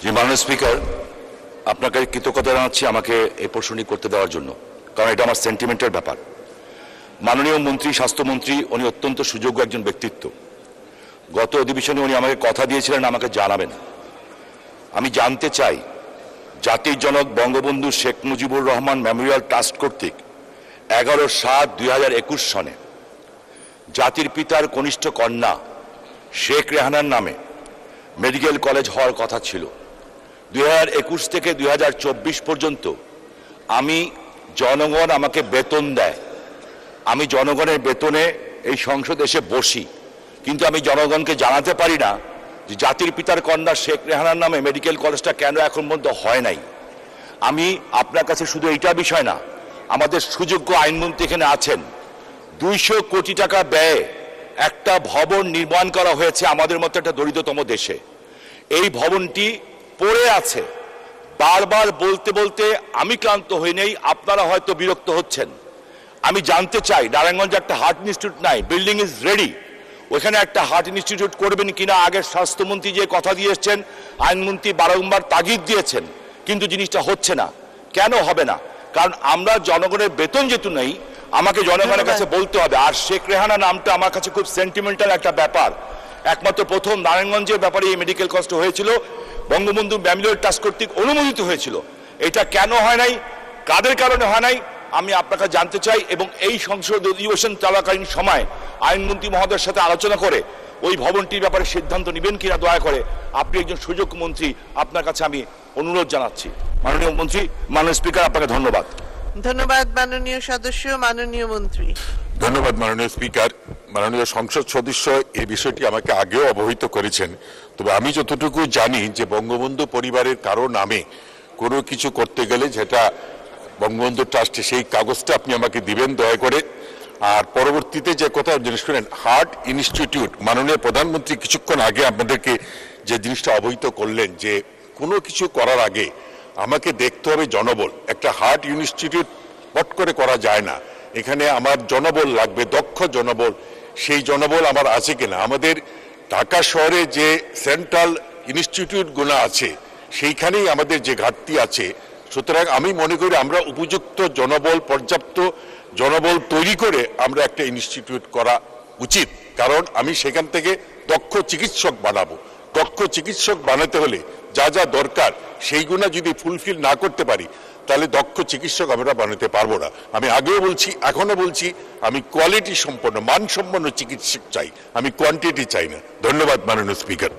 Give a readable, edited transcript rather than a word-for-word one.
জি মাননীয় স্পিকার, আপনাকে কৃতজ্ঞতা জানাচ্ছি আমাকে এই প্রশ্নটি করতে দেওয়ার জন্য, কারণ এটা আমার সেন্টিমেন্টের ব্যাপার। মাননীয় মন্ত্রী, স্বাস্থ্যমন্ত্রী, উনি অত্যন্ত সুযোগ্য একজন ব্যক্তিত্ব। গত অধিবেশনে উনি আমাকে কথা দিয়েছিলেন আমাকে জানাবেন। আমি জানতে চাই, জাতির জনক বঙ্গবন্ধু শেখ মুজিবুর রহমান মেমোরিয়াল ট্রাস্ট কর্তৃক 11/7/2021 সনে জাতির পিতার কনিষ্ঠ কন্যা শেখ রেহানার নামে মেডিকেল কলেজ হওয়ার কথা ছিল। 2021 থেকে 2024 পর্যন্ত আমি জনগণ আমাকে বেতন দেয়, আমি জনগণের বেতনে এই সংসদে এসে বসি, কিন্তু আমি জনগণকে জানাতে পারি না যে জাতির পিতার কন্যা শেখ রেহানার নামে মেডিকেল কলেজটা কেন এখন পর্যন্ত হয় নাই। আমি আপনার কাছে শুধু এইটা বিষয় না, আমাদের সুযোগ্য আইনমন্ত্রী এখানে আছেন, 200 কোটি টাকা ব্যয়ে একটা ভবন নির্মাণ করা হয়েছে আমাদের মতো একটা দরিদ্রতম দেশে। এই ভবনটি পড়ে আছে, বারবার বলতে বলতে আমি ক্লান্ত হই নেই, আপনারা হয়তো বিরক্ত হচ্ছেন। আমি জানতে চাই, নারায়ণগঞ্জে একটা হার্ট ইনস্টিটিউট নাই, বিল্ডিং ইজ রেডি, ওইখানে একটা হার্ট ইনস্টিটিউট করবেন কিনা আগের স্বাস্থ্যমন্ত্রী যে কথা দিয়ে এসছেন, আইনমন্ত্রী বারংবার তাগিদ দিয়েছেন, কিন্তু জিনিসটা হচ্ছে না। কেন হবে না? কারণ আমরা জনগণের বেতন যেহেতু নেই, আমাকে জনগণের কাছে বলতে হবে। আর শেখ রেহানা নামটা আমার কাছে খুব সেন্টিমেন্টাল একটা ব্যাপার। একমাত্র প্রথম নারায়ণগঞ্জের ব্যাপারে এই মেডিকেল কলেজটা হয়েছিল বঙ্গবন্ধু মেমোরিয়াল ট্রাস্ট কর্তৃক অনুমোদিত হয়েছিল। এটা কেন হয় নাই, কাদের কারণে হয় নাই, আমি আপনাকে জানতে চাই। এবং এই সংসদ অধিবেশন চলাকালীন সময় আইনমন্ত্রী মহোদয়ের সাথে আলোচনা করে ওই ভবনটির ব্যাপারে সিদ্ধান্ত নেবেন কিনা দয়া করে আপনি একজন সুযোগ্য মন্ত্রী, আপনার কাছে আমি অনুরোধ জানাচ্ছি। মাননীয় মন্ত্রী, মাননীয় স্পিকার, আপনাকে ধন্যবাদ। ধন্যবাদ মাননীয় সদস্য। মাননীয় মন্ত্রী। ধন্যবাদ মাননীয় স্পিকার। মাননীয় সংসদ সদস্য এই বিষয়টি আমাকে আগেও অবহিত করেছেন, তবে আমি যতটুকু জানি যে বঙ্গবন্ধু পরিবারের কারো নামে কোনো কিছু করতে গেলে যেটা বঙ্গবন্ধু ট্রাস্টে, সেই কাগজটা আপনি আমাকে দিবেন দয়া করে। আর পরবর্তীতে যে কথা জিনিস করেন, হার্ট ইনস্টিটিউট, মাননীয় প্রধানমন্ত্রী কিছুক্ষণ আগে আপনাদেরকে যে জিনিসটা অবহিত করলেন যে কোনো কিছু করার আগে আমাকে দেখতে হবে জনবল। একটা হার্ট ইনস্টিটিউট পট করে করা যায় না, এখানে আমার জনবল লাগবে, দক্ষ জনবল। সেই জনবল আমার আছে কিনা, আমাদের ঢাকা শহরে যে সেন্ট্রাল ইনস্টিটিউটগুলো আছে সেইখানেই আমাদের যে ঘাটতি আছে। সুতরাং আমি মনে করি আমরা উপযুক্ত জনবল, পর্যাপ্ত জনবল তৈরি করে আমরা একটা ইনস্টিটিউট করা উচিত, কারণ আমি সেখান থেকে দক্ষ চিকিৎসক বানাবো। দক্ষ চিকিৎসক বানাতে হলে যা যা দরকার সেইগুলো যদি ফুলফিল না করতে পারি তাহলে দক্ষ চিকিৎসক আমরা বানাতে পারবো না। আমি আগেও বলছি, এখনো বলছি, আমি কোয়ালিটি সম্পন্ন, মানসম্পন্ন চিকিৎসক চাই, আমি কোয়ান্টিটি চাই না। ধন্যবাদ মাননীয় স্পিকার।